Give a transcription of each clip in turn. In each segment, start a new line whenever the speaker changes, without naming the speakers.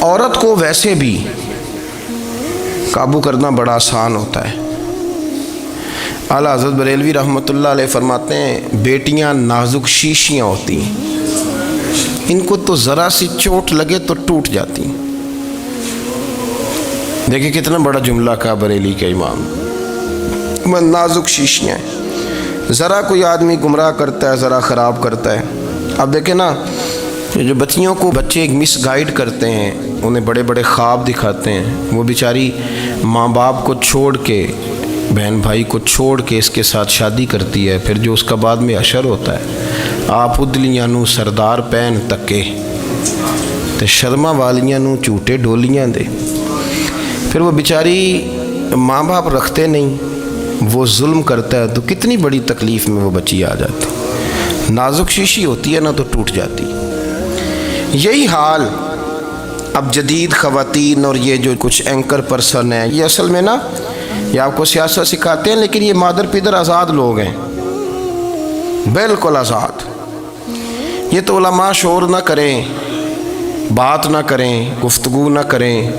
عورت کو ویسے بھی قابو کرنا بڑا آسان ہوتا ہے۔ اعلیٰ حضرت بریلوی رحمۃ اللہ علیہ فرماتے ہیں بیٹیاں نازک شیشیاں ہوتی ہیں، ان کو تو ذرا سی چوٹ لگے تو ٹوٹ جاتی ہیں۔ دیکھیں کتنا بڑا جملہ کہا بریلی کے امام، نازک شیشیاں ہیں، ذرا کوئی آدمی گمراہ کرتا ہے، ذرا خراب کرتا ہے۔ اب دیکھیں نا، جو بچیوں کو بچے مس گائیڈ کرتے ہیں، انہیں بڑے بڑے خواب دکھاتے ہیں، وہ بیچاری ماں باپ کو چھوڑ کے، بہن بھائی کو چھوڑ کے اس کے ساتھ شادی کرتی ہے، پھر جو اس کا بعد میں حشر ہوتا ہے، آپ ادلیاں نو سردار پہن تکے تے شرما والیاں نو جھوٹے ڈولیاں دے۔ پھر وہ بیچاری ماں باپ رکھتے نہیں، وہ ظلم کرتا ہے، تو کتنی بڑی تکلیف میں وہ بچی آ جاتی۔ نازک شیشی ہوتی ہے نا تو ٹوٹ جاتی۔ یہی حال اب جدید خواتین اور یہ جو کچھ اینکر پرسن ہیں، یہ اصل میں نا یہ آپ کو سیاست سکھاتے ہیں، لیکن یہ مادر پیدر آزاد لوگ ہیں، بالکل آزاد۔ یہ تو علماء شور نہ کریں، بات نہ کریں، گفتگو نہ کریں،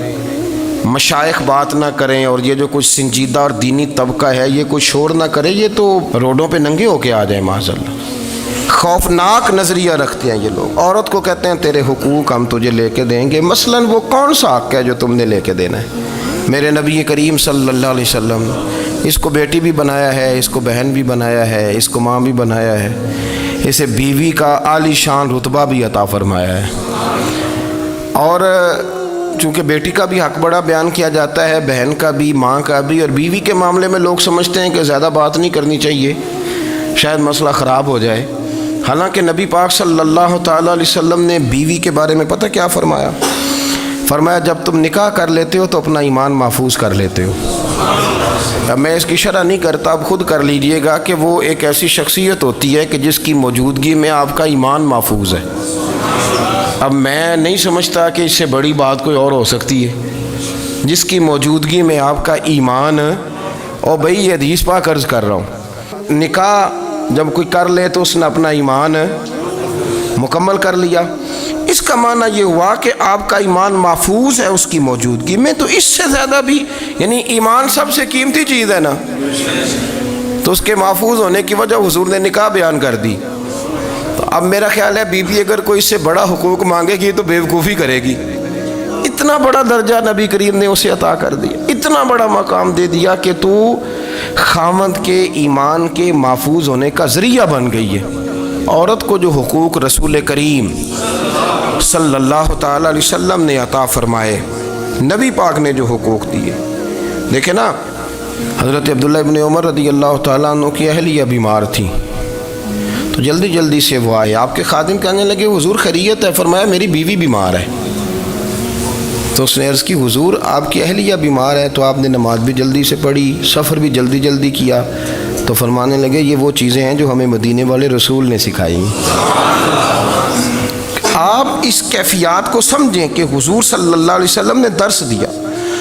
مشائخ بات نہ کریں، اور یہ جو کچھ سنجیدہ اور دینی طبقہ ہے یہ کوئی شور نہ کرے، یہ تو روڈوں پہ ننگے ہو کے آ جائیں معاذ اللہ۔ خوفناک نظریہ رکھتے ہیں یہ لوگ۔ عورت کو کہتے ہیں تیرے حقوق ہم تجھے لے کے دیں گے، مثلاً وہ کون سا حق ہے جو تم نے لے کے دینا ہے؟ میرے نبی کریم صلی اللہ علیہ وسلم اس کو بیٹی بھی بنایا ہے، اس کو بہن بھی بنایا ہے، اس کو ماں بھی بنایا ہے، اسے بیوی کا عالی شان رتبہ بھی عطا فرمایا ہے۔ اور چونکہ بیٹی کا بھی حق بڑا بیان کیا جاتا ہے، بہن کا بھی، ماں کا بھی، اور بیوی کے معاملے میں لوگ سمجھتے ہیں کہ زیادہ بات نہیں کرنی چاہیے، شاید مسئلہ خراب ہو جائے۔ حالانکہ نبی پاک صلی اللہ تعالیٰ علیہ وسلم نے بیوی کے بارے میں پتہ کیا فرمایا؟ فرمایا جب تم نکاح کر لیتے ہو تو اپنا ایمان محفوظ کر لیتے ہو۔ اب میں اس کی شرح نہیں کرتا، اب خود کر لیجئے گا کہ وہ ایک ایسی شخصیت ہوتی ہے کہ جس کی موجودگی میں آپ کا ایمان محفوظ ہے۔ اب میں نہیں سمجھتا کہ اس سے بڑی بات کوئی اور ہو سکتی ہے، جس کی موجودگی میں آپ کا ایمان، اور بھئی یہ حدیث پاک عرض کر رہا ہوں، نکاح جب کوئی کر لے تو اس نے اپنا ایمان مکمل کر لیا۔ اس کا معنی یہ ہوا کہ آپ کا ایمان محفوظ ہے اس کی موجودگی میں، تو اس سے زیادہ بھی، یعنی ایمان سب سے قیمتی چیز ہے نا، تو اس کے محفوظ ہونے کی وجہ حضور نے نکاح بیان کر دی۔ تو اب میرا خیال ہے بیوی اگر کوئی اس سے بڑا حقوق مانگے گی تو بیوقوفی کرے گی۔ اتنا بڑا درجہ نبی کریم نے اسے عطا کر دیا، اتنا بڑا مقام دے دیا کہ تو خاوند کے ایمان کے محفوظ ہونے کا ذریعہ بن گئی ہے۔ عورت کو جو حقوق رسول کریم صلی اللہ تعالیٰ علیہ وسلم نے عطا فرمائے، نبی پاک نے جو حقوق دیے، دیکھیں نا، حضرت عبداللہ ابن عمر رضی اللہ تعالیٰ عنہ کی اہلیہ بیمار تھی، تو جلدی جلدی سے وہ آئے، آپ کے خادم کہنے لگے حضور خیریت ہے؟ فرمایا میری بیوی بیمار ہے۔ تو اس نے عرض کی حضور آپ کی اہلیہ بیمار ہے، تو آپ نے نماز بھی جلدی سے پڑھی، سفر بھی جلدی جلدی کیا، تو فرمانے لگے یہ وہ چیزیں ہیں جو ہمیں مدینے والے رسول نے سکھائی۔ آپ اس کیفیات کو سمجھیں کہ حضور صلی اللہ علیہ وسلم نے درس دیا۔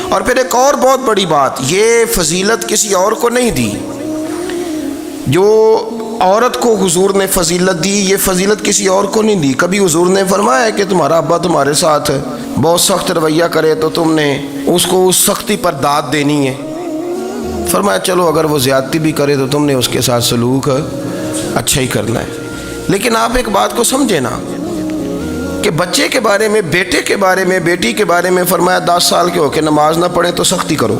اور پھر ایک اور بہت بڑی بات، یہ فضیلت کسی اور کو نہیں دی، جو عورت کو حضور نے فضیلت دی، یہ فضیلت کسی اور کو نہیں دی۔ کبھی حضور نے فرمایا کہ تمہارا ابا تمہارے ساتھ بہت سخت رویہ کرے تو تم نے اس کو اس سختی پر داد دینی ہے؟ فرمایا چلو اگر وہ زیادتی بھی کرے تو تم نے اس کے ساتھ سلوک اچھا ہی کرنا ہے۔ لیکن آپ ایک بات کو سمجھے نا کہ بچے کے بارے میں، بیٹے کے بارے میں، بیٹی کے بارے میں فرمایا 10 سال کے ہو کے نماز نہ پڑھے تو سختی کرو،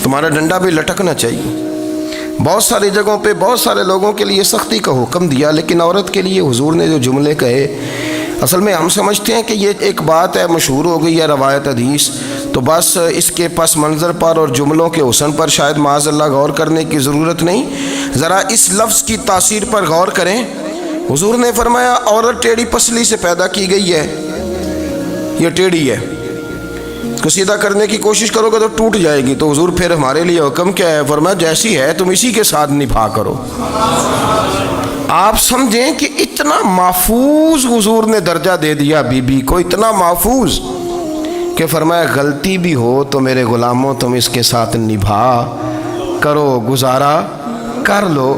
تمہارا ڈنڈا بھی لٹکنا چاہیے۔ بہت ساری جگہوں پہ بہت سارے لوگوں کے لیے سختی کا حکم دیا، لیکن عورت کے لیے حضور نے جو جملے کہے، اصل میں ہم سمجھتے ہیں کہ یہ ایک بات ہے، مشہور ہو گئی ہے روایت حدیث، تو بس اس کے پس منظر پر اور جملوں کے حسن پر شاید معاذ اللہ غور کرنے کی ضرورت نہیں، ذرا اس لفظ کی تاثیر پر غور کریں۔ حضور نے فرمایا عورت ٹیڑھی پسلی سے پیدا کی گئی ہے، یہ ٹیڑھی ہے، کو سیدھا کرنے کی کوشش کرو گے تو ٹوٹ جائے گی۔ تو حضور پھر ہمارے لیے حکم کیا ہے؟ فرمایا جیسی ہے تم اسی کے ساتھ نبھا کرو۔ آپ سمجھیں کہ اتنا محفوظ حضور نے درجہ دے دیا بی بی کو، اتنا محفوظ کہ فرمایا غلطی بھی ہو تو میرے غلاموں تم اس کے ساتھ نبھا کرو، گزارا کر لو۔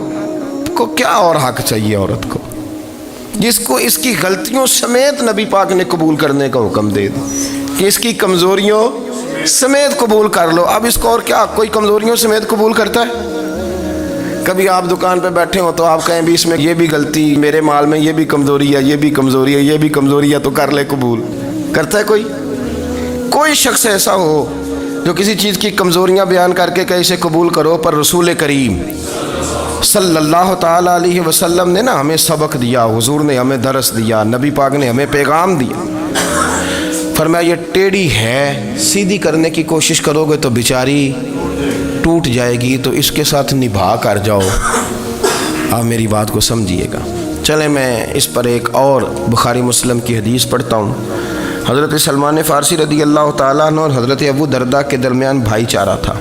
کو کیا اور حق چاہیے عورت کو؟ جس کو اس کی غلطیوں سمیت نبی پاک نے قبول کرنے کا حکم دے دی کہ اس کی کمزوریوں سمیت قبول کر لو. اب اس کو اور کیا کوئی کمزوریوں سمیت قبول کرتا ہے؟ کبھی آپ دکان پہ بیٹھے ہو تو آپ کہیں بھی اس میں یہ بھی غلطی، میرے مال میں یہ بھی کمزوری ہے، یہ بھی کمزوری ہے، یہ بھی کمزوری ہے، تو کر لے قبول. کرتا ہے کوئی؟ کوئی شخص ایسا ہو جو کسی چیز کی کمزوریاں بیان کر کے کہ اسے قبول کرو؟ پر رسول کریم صلی اللہ تعالیٰ علیہ وسلم نے نا ہمیں سبق دیا، حضور نے ہمیں درس دیا، نبی پاک نے ہمیں پیغام دیا. فرمایا یہ ٹیڑھی ہے، سیدھی کرنے کی کوشش کرو گے تو بیچاری ٹوٹ جائے گی، تو اس کے ساتھ نبھا کر جاؤ. آپ میری بات کو سمجھیے گا. چلیں میں اس پر ایک اور بخاری مسلم کی حدیث پڑھتا ہوں. حضرت سلمان فارسی رضی اللہ تعالیٰ عنہ اور حضرت ابو درداء کے درمیان بھائی چارہ تھا.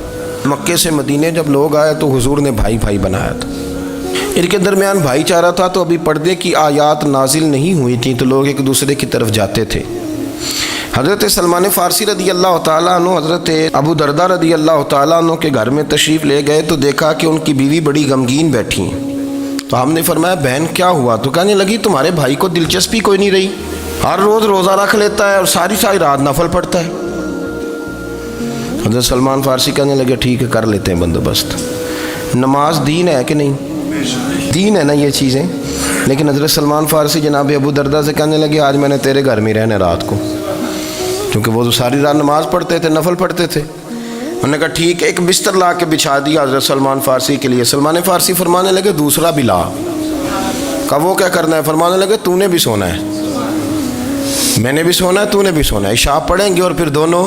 مکے سے مدینے جب لوگ آئے تو حضور نے بھائی بھائی بنایا تھا. ان کے درمیان بھائی چارہ تھا تو ابھی پردے کی آیات نازل نہیں ہوئی تھیں، تو لوگ ایک دوسرے کی طرف جاتے تھے. حضرت سلمان فارسی رضی اللہ تعالیٰ عنہ حضرت ابو درداء رضی اللہ تعالیٰ عنہ کے گھر میں تشریف لے گئے تو دیکھا کہ ان کی بیوی بڑی غمگین بیٹھی ہیں. تو ہم نے فرمایا بہن کیا ہوا؟ تو کہنے لگی تمہارے بھائی کو دلچسپی کوئی نہیں رہی، ہر روز روزہ رکھ لیتا ہے اور ساری رات نفل پڑھتا ہے. حضرت سلمان فارسی کہنے لگے ٹھیک ہے کر لیتے ہیں بندوبست. نماز دین ہے کہ نہیں؟ دین ہے نا یہ چیزیں. لیکن حضرت سلمان فارسی جناب ابو درداء سے کہنے لگے آج میں نے تیرے گھر میں رہنا رات کو، کیونکہ وہ تو ساری رات نماز پڑھتے تھے، نفل پڑھتے تھے. انہوں نے کہا ٹھیک ہے. ایک بستر لا کے بچھا دیا حضرت سلمان فارسی کے لیے. سلمان فارسی فرمانے لگے دوسرا بھی لا. کہا وہ کیا کرنا ہے؟ فرمانے لگے تو نے بھی سونا ہے، میں نے بھی سونا ہے، تو نے بھی سونا ہے. عشاء پڑھیں گے اور پھر دونوں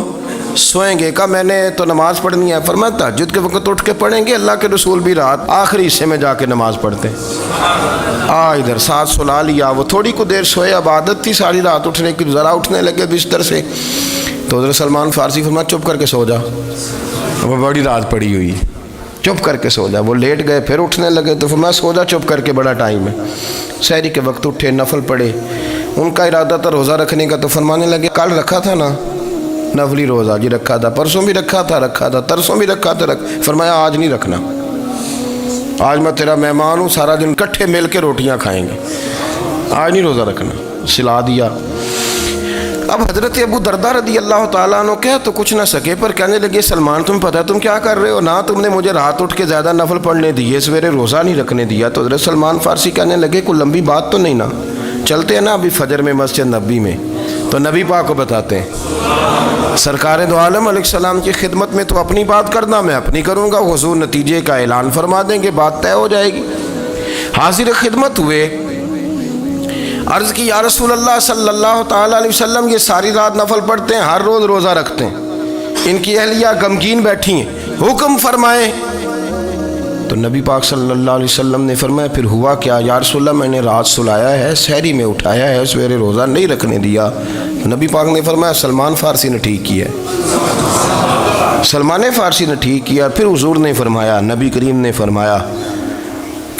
سوئیں گے. کہا میں نے تو نماز پڑھنی ہے. فرمایا تہجد کے وقت اٹھ کے پڑھیں گے، اللہ کے رسول بھی رات آخری حصے میں جا کے نماز پڑھتے ہیں. ادھر ساتھ سلا لیا. وہ تھوڑی کو دیر سوئے، اب عادت تھی ساری رات اٹھنے کی، ذرا اٹھنے لگے بستر سے تو حضرت سلمان فارسی فرمایا چپ کر کے سو جا، وہ بڑی رات پڑی ہوئی، چپ کر کے سو جا. وہ لیٹ گئے، پھر اٹھنے لگے تو فرمایا سو جا چپ کر کے، بڑا ٹائم ہے. سحری کے وقت اٹھے، نفل پڑھے. ان کا ارادہ تھا روزہ رکھنے کا، تو فرمانے لگے کل رکھا تھا نا نفلی روزہ؟ جی رکھا تھا. پرسوں بھی رکھا تھا، ترسوں بھی رکھا تھا. فرمایا آج نہیں رکھنا، آج میں تیرا مہمان ہوں، سارا دن کٹھے مل کے روٹیاں کھائیں گے، آج نہیں روزہ رکھنا. سلا دیا. اب حضرت ابو درداء رضی اللہ تعالیٰ عنہ کہہ تو کچھ نہ سکے، پر کہنے لگے سلمان تم پتہ تم کیا کر رہے ہو؟ نہ تم نے مجھے رات اٹھ کے زیادہ نفل پڑھنے دیے، سویرے روزہ نہیں رکھنے دیا. تو حضرت سلمان فارسی کہنے لگے کوئی لمبی بات تو نہیں نا، چلتے ہیں نا ابھی فجر میں مسجد نبی میں، تو نبی پاک کو بتاتے ہیں. سرکار دو عالم علیہ السلام کی خدمت میں تو اپنی بات کرنا، میں اپنی کروں گا. حضور نتیجے کا اعلان فرما دیں گے، بات طے ہو جائے گی. حاضر خدمت ہوئے، عرض کی یا رسول اللہ صلی اللہ تعالیٰ علیہ وسلم یہ ساری رات نفل پڑھتے ہیں، ہر روز روزہ رکھتے ہیں، ان کی اہلیہ غمگین بیٹھی ہیں، حکم فرمائیں. تو نبی پاک صلی اللہ علیہ وسلم نے فرمایا پھر ہوا کیا؟ یا رسول اللہ میں نے رات سلایا ہے، سحری میں اٹھایا ہے، سویرے روزہ نہیں رکھنے دیا. نبی پاک نے فرمایا سلمان فارسی نے ٹھیک کیا ہے، سلمان فارسی نے ٹھیک کیا. پھر حضور نے فرمایا، نبی کریم نے فرمایا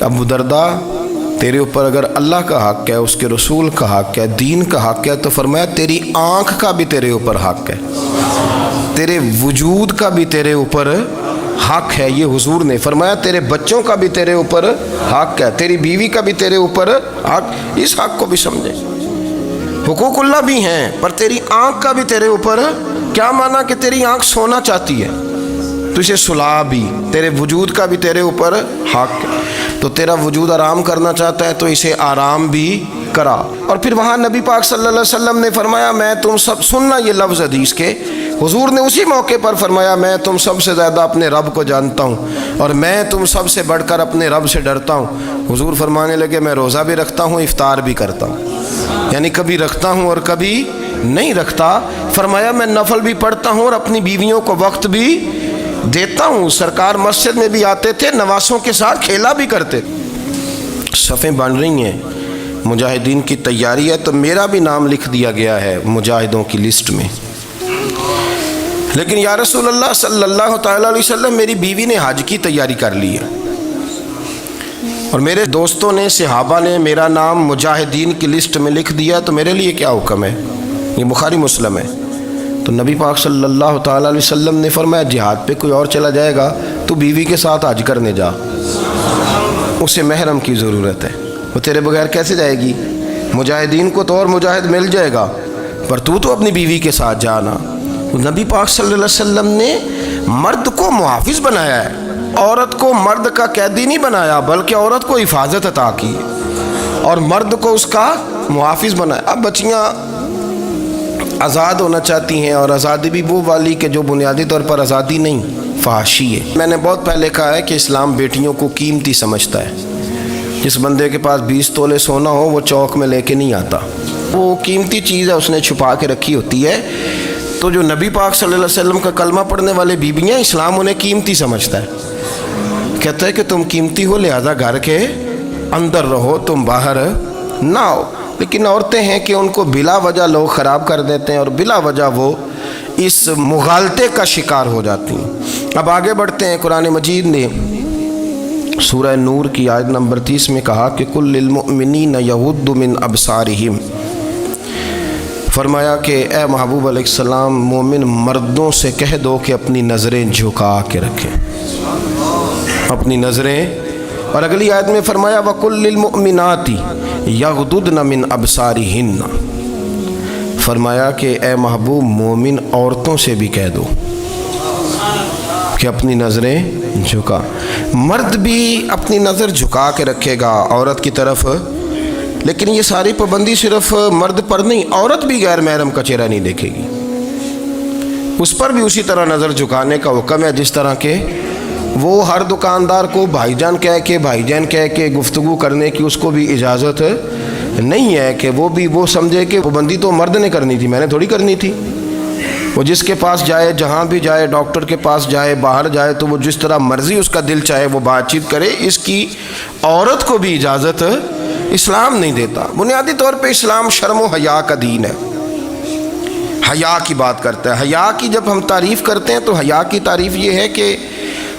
ابو درداء تیرے اوپر اگر اللہ کا حق ہے، اس کے رسول کا حق ہے، دین کا حق ہے، تو فرمایا تیری آنکھ کا بھی تیرے اوپر حق ہے، تیرے وجود کا بھی تیرے اوپر حق ہے. یہ حضور نے فرمایا تیرے بچوں کا بھی تیرے اوپر حق ہے، تیری بیوی کا بھی تیرے اوپر حق. اس حق کو بھی سمجھے. حقوق اللہ بھی ہیں، پر تیری آنکھ کا بھی تیرے اوپر. کیا مانا کہ تیری آنکھ سونا چاہتی ہے تو اسے سلا بھی، تیرے وجود کا بھی تیرے اوپر حق ہے. تو تیرا وجود آرام کرنا چاہتا ہے تو اسے آرام بھی کرا. اور پھر وہاں نبی پاک صلی اللہ علیہ وسلم نے فرمایا میں تم سب، سننا یہ لفظ حدیث کے، حضور نے اسی موقع پر فرمایا میں تم سب سے زیادہ اپنے رب کو جانتا ہوں اور میں تم سب سے بڑھ کر اپنے رب سے ڈرتا ہوں. حضور فرمانے لگے میں روزہ بھی رکھتا ہوں، افطار بھی کرتا ہوں، یعنی کبھی رکھتا ہوں اور کبھی نہیں رکھتا. فرمایا میں نفل بھی پڑھتا ہوں اور اپنی بیویوں کو وقت بھی دیتا ہوں. سرکار مسجد میں بھی آتے تھے، نواسوں کے ساتھ کھیلا بھی کرتے. صفیں بن رہی ہیں، مجاہدین کی تیاری ہے، تو میرا بھی نام لکھ دیا گیا ہے مجاہدوں کی لسٹ میں. لیکن یا رسول اللہ صلی اللہ تعالیٰ علیہ وسلم میری بیوی نے حج کی تیاری کر لی ہے اور میرے دوستوں نے، صحابہ نے میرا نام مجاہدین کی لسٹ میں لکھ دیا، تو میرے لیے کیا حکم ہے؟ یہ بخاری مسلم ہے. تو نبی پاک صلی اللہ تعالیٰ علیہ وسلم نے فرمایا جہاد پہ کوئی اور چلا جائے گا تو بیوی کے ساتھ حج کرنے جا، اسے محرم کی ضرورت ہے، وہ تیرے بغیر کیسے جائے گی؟ مجاہدین کو تو اور مجاہد مل جائے گا، پر تو اپنی بیوی کے ساتھ جانا۔ نبی پاک صلی اللہ علیہ وسلم نے مرد کو محافظ بنایا ہے، عورت کو مرد کا قیدی نہیں بنایا، بلکہ عورت کو حفاظت عطا کی اور مرد کو اس کا محافظ بنایا۔ اب بچیاں آزاد ہونا چاہتی ہیں، اور آزادی بھی وہ والی کہ جو بنیادی طور پر آزادی نہیں، فحاشی ہے۔ میں نے بہت پہلے کہا ہے کہ اسلام بیٹیوں کو قیمتی سمجھتا ہے۔ جس بندے کے پاس 20 تولے سونا ہو وہ چوک میں لے کے نہیں آتا، وہ قیمتی چیز ہے، اس نے چھپا کے رکھی ہوتی ہے۔ تو جو نبی پاک صلی اللہ علیہ وسلم کا کلمہ پڑھنے والے بیویاں، اسلام انہیں قیمتی سمجھتا ہے، کہتا ہے کہ تم قیمتی ہو، لہذا گھر کے اندر رہو، تم باہر نہ ہو۔ لیکن عورتیں ہیں کہ ان کو بلا وجہ لوگ خراب کر دیتے ہیں اور بلا وجہ وہ اس مغالطے کا شکار ہو جاتی ہیں۔ اب آگے بڑھتے ہیں۔ قرآن مجید نے سورہ نور کی آیت نمبر 30 میں کہا کہ کل للمؤمنین یغضوا من ابصارہم، فرمایا کہ اے محبوب علیہ السلام مومن مردوں سے کہہ دو کہ اپنی نظریں جھکا کے رکھیں، اپنی نظریں۔ اور اگلی آیت میں فرمایا وَقُلْ لِلْمُؤْمِنَاتِ يَغْضُضْنَ مِنْ أَبْصَارِهِنَّ، فرمایا کہ اے محبوب مومن عورتوں سے بھی کہہ دو کہ اپنی نظریں جھکا۔ مرد بھی اپنی نظر جھکا کے رکھے گا عورت کی طرف، لیکن یہ ساری پابندی صرف مرد پر نہیں، عورت بھی غیر محرم کا چہرہ نہیں دیکھے گی، اس پر بھی اسی طرح نظر جھکانے کا حکم ہے، جس طرح کہ وہ ہر دکاندار کو بھائی جان کہہ کے گفتگو کرنے کی اس کو بھی اجازت نہیں ہے کہ وہ بھی وہ سمجھے کہ پابندی تو مرد نے کرنی تھی، میں نے تھوڑی کرنی تھی۔ وہ جس کے پاس جائے، جہاں بھی جائے، ڈاکٹر کے پاس جائے، باہر جائے، تو وہ جس طرح مرضی اس کا دل چاہے وہ بات چیت کرے، اس کی عورت کو بھی اجازت اسلام نہیں دیتا۔ بنیادی طور پہ اسلام شرم و حیا کا دین ہے، حیا کی بات کرتا ہے۔ حیا کی جب ہم تعریف کرتے ہیں تو حیا کی تعریف یہ ہے کہ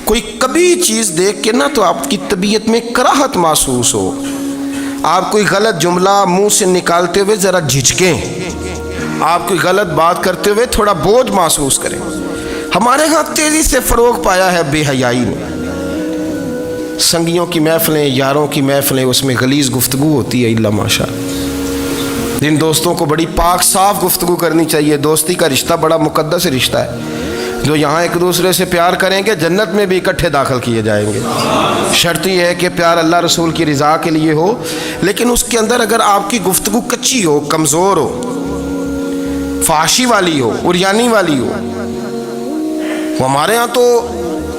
کوئی کبھی چیز دیکھ کے نہ تو آپ کی طبیعت میں کراہت محسوس ہو، آپ کوئی غلط جملہ منہ سے نکالتے ہوئے ذرا جھجکیں، آپ کوئی غلط بات کرتے ہوئے تھوڑا بوجھ محسوس کریں۔ ہمارے ہاں تیزی سے فروغ پایا ہے بے حیائی میں، سنگیوں کی محفلیں، یاروں کی محفلیں، اس میں غلیظ گفتگو ہوتی ہے، الا ماشاء اللہ۔ جن دوستوں کو بڑی پاک صاف گفتگو کرنی چاہیے، دوستی کا رشتہ بڑا مقدس رشتہ ہے، جو یہاں ایک دوسرے سے پیار کریں گے جنت میں بھی اکٹھے داخل کیے جائیں گے۔ شرط یہ ہے کہ پیار اللہ رسول کی رضا کے لیے ہو، لیکن اس کے اندر اگر آپ کی گفتگو کچی ہو، کمزور ہو، فحاشی والی ہو، عریانی والی ہو، وہ ہمارے ہاں تو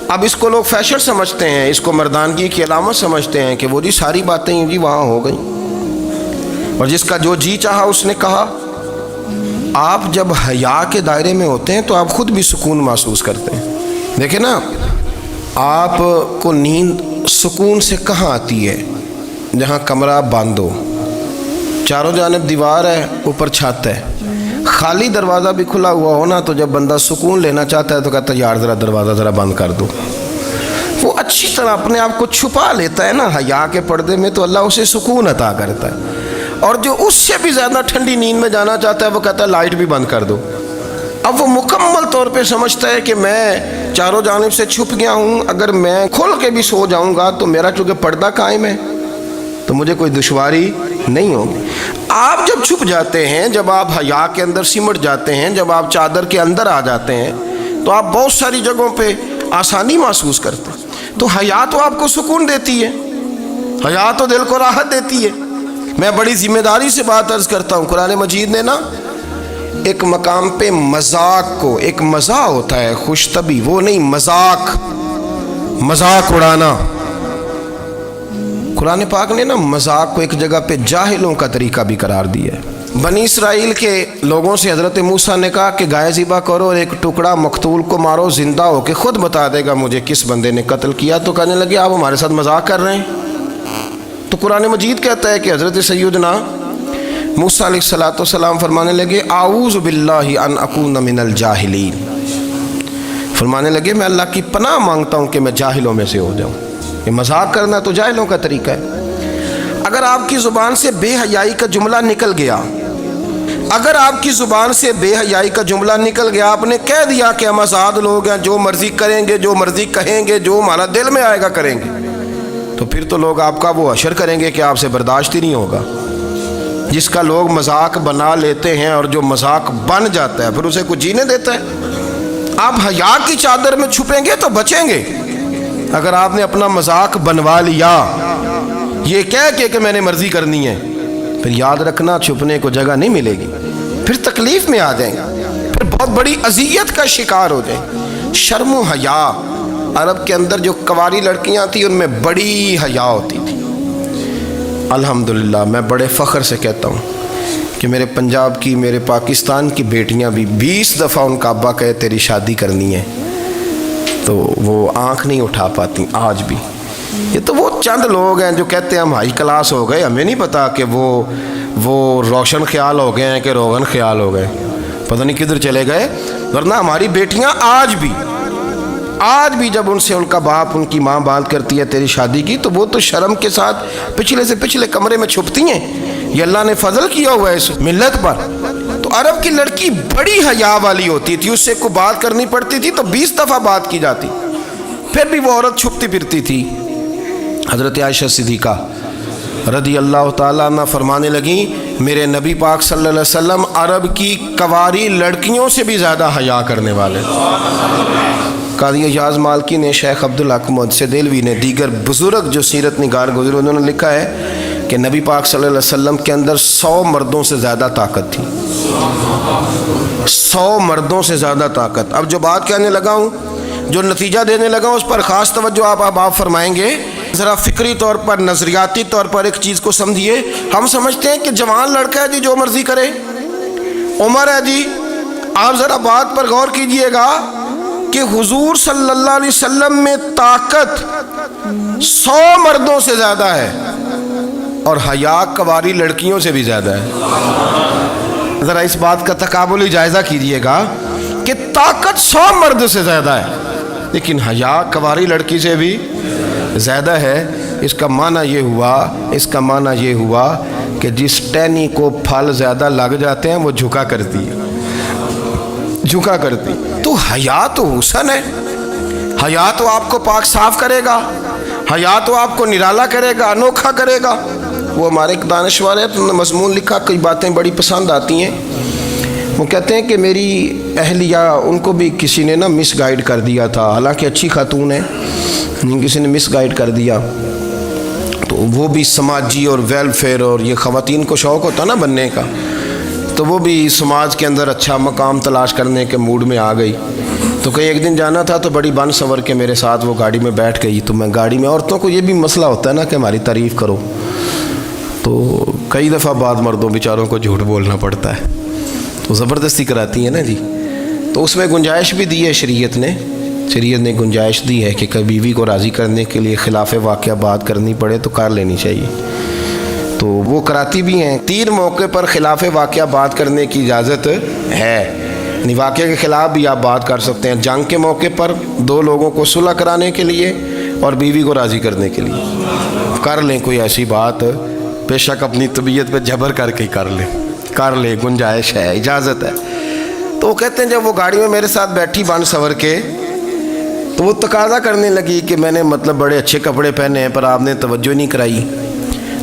اب اس کو لوگ فیشن سمجھتے ہیں، اس کو مردانگی کی علامت سمجھتے ہیں کہ وہ جی ساری باتیں جی وہاں ہو گئیں، اور جس کا جو جی چاہا اس نے کہا۔ آپ جب حیا کے دائرے میں ہوتے ہیں تو آپ خود بھی سکون محسوس کرتے ہیں۔ دیکھیں نا، آپ کو نیند سکون سے کہاں آتی ہے؟ جہاں کمرہ بند ہو، چاروں جانب دیوار ہے، اوپر چھت ہے، خالی دروازہ بھی کھلا ہوا ہونا تو جب بندہ سکون لینا چاہتا ہے تو کہتا ہے یار ذرا دروازہ ذرا بند کر دو۔ وہ اچھی طرح اپنے آپ کو چھپا لیتا ہے نا حیا کے پردے میں، تو اللہ اسے سکون عطا کرتا ہے۔ اور جو اس سے بھی زیادہ ٹھنڈی نیند میں جانا چاہتا ہے وہ کہتا ہے لائٹ بھی بند کر دو۔ اب وہ مکمل طور پہ سمجھتا ہے کہ میں چاروں جانب سے چھپ گیا ہوں، اگر میں کھل کے بھی سو جاؤں گا تو میرا چونکہ پردہ قائم ہے تو مجھے کوئی دشواری نہیں ہوگی۔ آپ جب چھپ جاتے ہیں، جب آپ حیا کے اندر سمٹ جاتے ہیں، جب آپ چادر کے اندر آ جاتے ہیں تو آپ بہت ساری جگہوں پہ آسانی محسوس کرتے ہیں۔ تو حیا تو آپ کو سکون دیتی ہے، حیا تو دل کو راحت دیتی ہے۔ میں بڑی ذمہ داری سے بات عرض کرتا ہوں، قرآن مجید نے نا ایک مقام پہ مذاق کو، ایک مزاح ہوتا ہے خوش طبی، وہ نہیں مذاق اڑانا، قرآن پاک نے نا مذاق کو ایک جگہ پہ جاہلوں کا طریقہ بھی قرار دیا ہے۔ بنی اسرائیل کے لوگوں سے حضرت موسیٰ نے کہا کہ گائے ذبح کرو اور ایک ٹکڑا مقتول کو مارو، زندہ ہو کے خود بتا دے گا مجھے کس بندے نے قتل کیا۔ تو کہنے لگے آپ ہمارے ساتھ مذاق کر رہے ہیں۔ تو قرآن مجید کہتا ہے کہ حضرت سیدنا موسیٰ علیہ السلام فرمانے لگے اعوذ باللہ ان اکون من الجاہلین، فرمانے لگے میں اللہ کی پناہ مانگتا ہوں کہ میں جاہلوں میں سے ہو جاؤں۔ یہ مذاق کرنا تو جاہلوں کا طریقہ ہے۔ اگر آپ کی زبان سے بے حیائی کا جملہ نکل گیا، اگر آپ کی زبان سے بے حیائی کا جملہ نکل گیا، آپ نے کہہ دیا کہ ہم آزاد لوگ ہیں، جو مرضی کریں گے، جو مرضی کہیں گے، جو ہمارا دل میں آئے گا کریں گے، تو پھر تو لوگ آپ کا وہ حشر کریں گے کہ آپ سے برداشت ہی نہیں ہوگا۔ جس کا لوگ مذاق بنا لیتے ہیں اور جو مذاق بن جاتا ہے پھر اسے کوئی جینے دیتا ہے؟ آپ حیا کی چادر میں چھپیں گے تو بچیں گے۔ اگر آپ نے اپنا مذاق بنوا لیا یہ کہہ کے کہ میں نے مرضی کرنی ہے، پھر یاد رکھنا چھپنے کو جگہ نہیں ملے گی، پھر تکلیف میں آ جائیں گے، پھر بہت بڑی اذیت کا شکار ہو جائیں۔ شرم و حیا، عرب کے اندر جو کنواری لڑکیاں تھیں ان میں بڑی حیا ہوتی تھی۔ الحمدللہ میں بڑے فخر سے کہتا ہوں کہ میرے پنجاب کی، میرے پاکستان کی بیٹیاں بھی 20 دفعہ ان کا ابا کہے تیری شادی کرنی ہے تو وہ آنکھ نہیں اٹھا پاتی آج بھی۔ یہ تو وہ چند لوگ ہیں جو کہتے ہیں ہم ہائی کلاس ہو گئے، ہمیں نہیں پتا کہ وہ روشن خیال ہو گئے ہیں کہ روغن خیال ہو گئے، پتہ نہیں کدھر چلے گئے۔ ورنہ ہماری بیٹیاں آج بھی جب ان سے ان کا باپ، ان کی ماں بات کرتی ہے تیری شادی کی تو وہ تو شرم کے ساتھ پچھلے سے پچھلے کمرے میں چھپتی ہیں۔ یہ اللہ نے فضل کیا ہوا ہے اس ملت پر۔ تو عرب کی لڑکی بڑی حیا والی ہوتی تھی، اس سے کوئی بات کرنی پڑتی تھی تو 20 دفعہ بات کی جاتی، پھر بھی وہ عورت چھپتی پھرتی تھی۔ حضرت عائشہ صدیقہ رضی اللہ تعالیٰ عنہ فرمانے لگیں میرے نبی پاک صلی اللہ علیہ وسلم عرب کی کنواری لڑکیوں سے بھی زیادہ حیا کرنے والے۔ قاضی اعجاز مالکی نے، شیخ عبدالحق محدث دہلوی نے، دیگر بزرگ جو سیرت نگار گزرے انہوں نے لکھا ہے کہ نبی پاک صلی اللہ علیہ وسلم کے اندر 100 مردوں سے زیادہ طاقت تھی، 100 مردوں سے زیادہ طاقت۔ اب جو بات کہنے لگا ہوں، جو نتیجہ دینے لگا ہوں، اس پر خاص توجہ آپ فرمائیں گے۔ ذرا فکری طور پر، نظریاتی طور پر ایک چیز کو سمجھیے۔ ہم سمجھتے ہیں کہ جوان لڑکا ہے جی جو مرضی کرے، عمر ہے جی۔ آپ ذرا بات پر غور کیجئے گا کہ حضور صلی اللہ علیہ وسلم میں طاقت 100 مردوں سے زیادہ ہے اور حیا کنواری لڑکیوں سے بھی زیادہ ہے۔ ذرا اس بات کا تقابلی جائزہ کیجئے گا کہ طاقت 100 مرد سے زیادہ ہے لیکن حیا کنواری لڑکی سے بھی زیادہ ہے۔ اس کا معنی یہ ہوا کہ جس ٹہنی کو پھل زیادہ لگ جاتے ہیں وہ جھکا کرتی۔ تو حیا تو حسن ہے، حیا تو آپ کو پاک صاف کرے گا، حیا تو آپ کو نرالا کرے گا، انوکھا کرے گا۔ وہ ہمارے ایک دانشور ہے، تو مضمون لکھا، کئی باتیں بڑی پسند آتی ہیں۔ وہ کہتے ہیں کہ میری اہلیہ، ان کو بھی کسی نے مس گائیڈ کر دیا تھا، حالانکہ اچھی خاتون ہے، کسی نے مس گائیڈ کر دیا۔ تو وہ بھی سماجی اور ویلفیئر، اور یہ خواتین کو شوق ہوتا نا بننے کا، تو وہ بھی سماج کے اندر اچھا مقام تلاش کرنے کے موڈ میں آ گئی۔ تو کہیں ایک دن جانا تھا تو بڑی بن سور کے میرے ساتھ وہ گاڑی میں بیٹھ گئی۔ تو میں گاڑی میں، عورتوں کو یہ بھی مسئلہ ہوتا ہے نا کہ ہماری تعریف کرو، تو کئی دفعہ بعد مردوں بیچاروں کو جھوٹ بولنا پڑتا ہے، تو زبردستی کراتی ہیں نا جی۔ تو اس میں گنجائش بھی دی ہے شریعت نے گنجائش دی ہے کہ کبھی بیوی کو راضی کرنے کے لیے خلاف واقعہ بات کرنی پڑے تو کر لینی چاہیے، تو وہ کراتی بھی ہیں۔ 3 موقع پر خلاف واقعہ بات کرنے کی اجازت ہے، یعنی واقعہ کے خلاف بھی آپ بات کر سکتے ہیں۔ جنگ کے موقع پر 2 لوگوں کو صلح کرانے کے لیے اور بیوی کو راضی کرنے کے لیے کر لیں کوئی ایسی بات، بے شک اپنی طبیعت پہ جبر کر کے کر لیں، گنجائش ہے، اجازت ہے۔ تو وہ کہتے ہیں جب وہ گاڑی میں میرے ساتھ بیٹھی بن سور کے، تو وہ تقاضا کرنے لگی کہ میں نے بڑے اچھے کپڑے پہنے ہیں پر آپ نے توجہ نہیں کرائی۔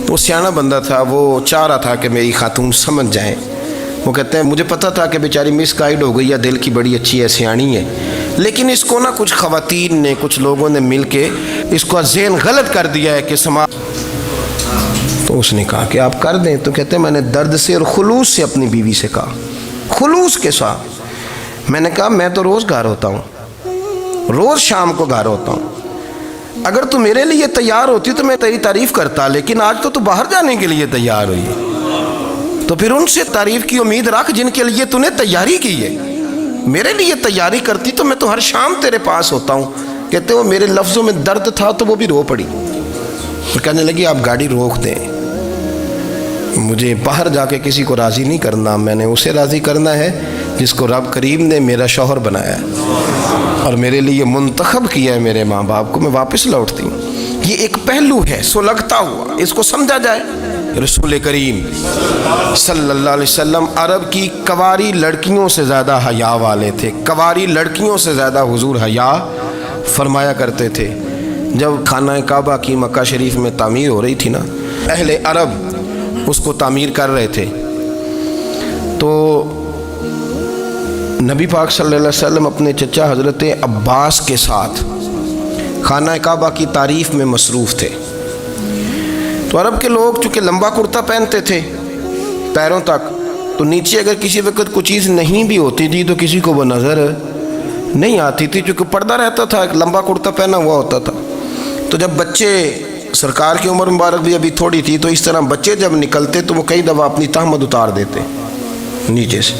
وہ سیاںا بندہ تھا، وہ چاہ رہا تھا کہ میری خاتون سمجھ جائیں۔ وہ کہتے ہیں مجھے پتہ تھا کہ بیچاری مس گائیڈ ہو گئی ہے، دل کی بڑی اچھی ہے، سیاਣੀ ہے، لیکن اس کو کچھ خواتین نے، کچھ لوگوں نے مل کے اس کو ذہن غلط کر دیا ہے کہ تو اس نے کہا کہ آپ کر دیں۔ تو کہتے ہیں میں نے درد سے اور خلوص سے اپنی بیوی سے کہا، خلوص کے ساتھ میں نے کہا میں تو روز گھر ہوتا ہوں، روز شام کو گھر ہوتا ہوں، اگر تو میرے لیے تیار ہوتی تو میں تیری تعریف کرتا، لیکن آج تو باہر جانے کے لیے تیار ہوئی، تو پھر ان سے تعریف کی امید رکھ جن کے لیے تو نے تیاری کی ہے۔ میرے لیے تیاری کرتی تو میں تو ہر شام تیرے پاس ہوتا ہوں۔ کہتے وہ میرے لفظوں میں درد تھا تو وہ بھی رو پڑی، کہنے لگی آپ گاڑی روک دیں، مجھے باہر جا کے کسی کو راضی نہیں کرنا، میں نے اسے راضی کرنا ہے جس کو رب کریم نے میرا شوہر بنایا ہے اور میرے لیے منتخب کیا ہے میرے ماں باپ کو، میں واپس لوٹتی ہوں۔ یہ ایک پہلو ہے سلگتا ہوا، اس کو سمجھا جائے۔ رسول کریم صلی اللہ علیہ وسلم عرب کی کنواری لڑکیوں سے زیادہ حیا والے تھے، کنواری لڑکیوں سے زیادہ حضور حیا فرمایا کرتے تھے۔ جب خانہ کعبہ کی مکہ شریف میں تعمیر ہو رہی تھی نا، اہل عرب اس کو تعمیر کر رہے تھے، تو نبی پاک صلی اللہ علیہ وسلم اپنے چچا حضرت عباس کے ساتھ خانہ کعبہ کی تعریف میں مصروف تھے۔ تو عرب کے لوگ چونکہ لمبا کرتا پہنتے تھے پیروں تک، تو نیچے اگر کسی وقت کوئی چیز نہیں بھی ہوتی تھی تو کسی کو وہ نظر نہیں آتی تھی، چونکہ پردہ رہتا تھا، ایک لمبا کرتا پہنا ہوا ہوتا تھا۔ تو جب بچے، سرکار کی عمر مبارک بھی ابھی تھوڑی تھی، تو اس طرح بچے جب نکلتے تو وہ کئی دفعہ اپنی تہمد اتار دیتے نیچے سے،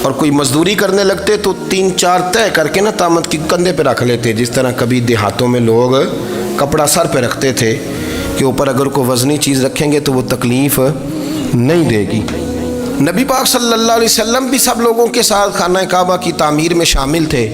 اور کوئی مزدوری کرنے لگتے تو 3-4 طے کر کے نا تہمد کی کندھے پہ رکھ لیتے، جس طرح کبھی دیہاتوں میں لوگ کپڑا سر پہ رکھتے تھے کہ اوپر اگر کوئی وزنی چیز رکھیں گے تو وہ تکلیف نہیں دے گی۔ نبی پاک صلی اللہ علیہ وسلم بھی سب لوگوں کے ساتھ خانہ کعبہ کی تعمیر میں شامل تھے۔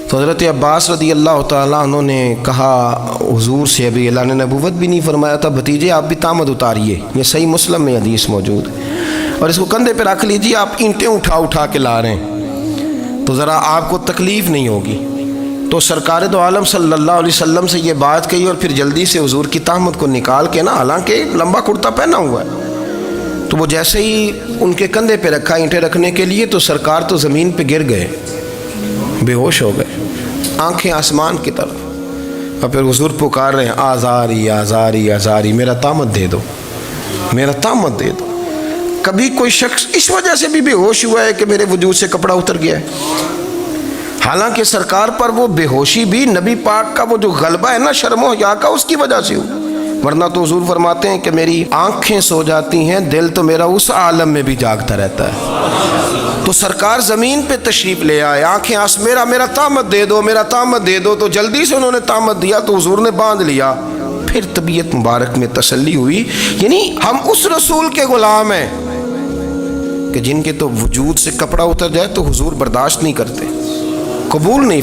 تو حضرت عباس رضی اللہ تعالیٰ عنہ نے کہا حضور سے، ابھی اللہ نے نبوت بھی نہیں فرمایا تھا، بھتیجے آپ بھی تہمد اتاریے، یہ صحیح مسلم میں حدیث موجود ہے، اور اس کو کندھے پہ رکھ لیجیے، آپ اینٹیں اٹھا اٹھا کے لا رہے ہیں تو ذرا آپ کو تکلیف نہیں ہوگی۔ تو سرکار دو عالم صلی اللہ علیہ وسلم سے یہ بات کہی، اور پھر جلدی سے حضور کی تہمد کو نکال کے نا، حالانکہ لمبا کرتا پہنا ہوا ہے، تو وہ جیسے ہی ان کے کندھے پہ رکھا اینٹیں رکھنے کے لیے، تو سرکار تو زمین پہ گر گئے، بے ہوش ہو گئے، آنکھیں آسمان کی طرف، اور پھر حضور پکار رہے ہیں آزاری آزاری آزاری، میرا تہمد دے دو، میرا تہمد دے دو۔ کبھی کوئی شخص اس وجہ سے بھی بے ہوش ہوا ہے کہ میرے وجود سے کپڑا اتر گیا ہے؟ حالانکہ سرکار پر وہ بے ہوشی بھی نبی پاک کا وہ جو غلبہ ہے نا شرم و حیا کا، اس کی وجہ سے ہوا، ورنہ تو حضور فرماتے ہیں کہ میری آنکھیں سو جاتی ہیں، دل تو میرا اس عالم میں بھی جاگتا رہتا ہے۔ تو سرکار زمین پہ تشریف لے آئے، آنکھیں میرا تہمد دے دو، میرا تہمد دے دو، تو جلدی سے انہوں نے تہمد دیا، تو حضور نے باندھ لیا، پھر طبیعت مبارک میں تسلی ہوئی۔ یعنی ہم اس رسول کے غلام ہیں کہ جن کے تو وجود سے کپڑا اتر جائے تو حضور برداشت نہیں کرتے، قبول نہیں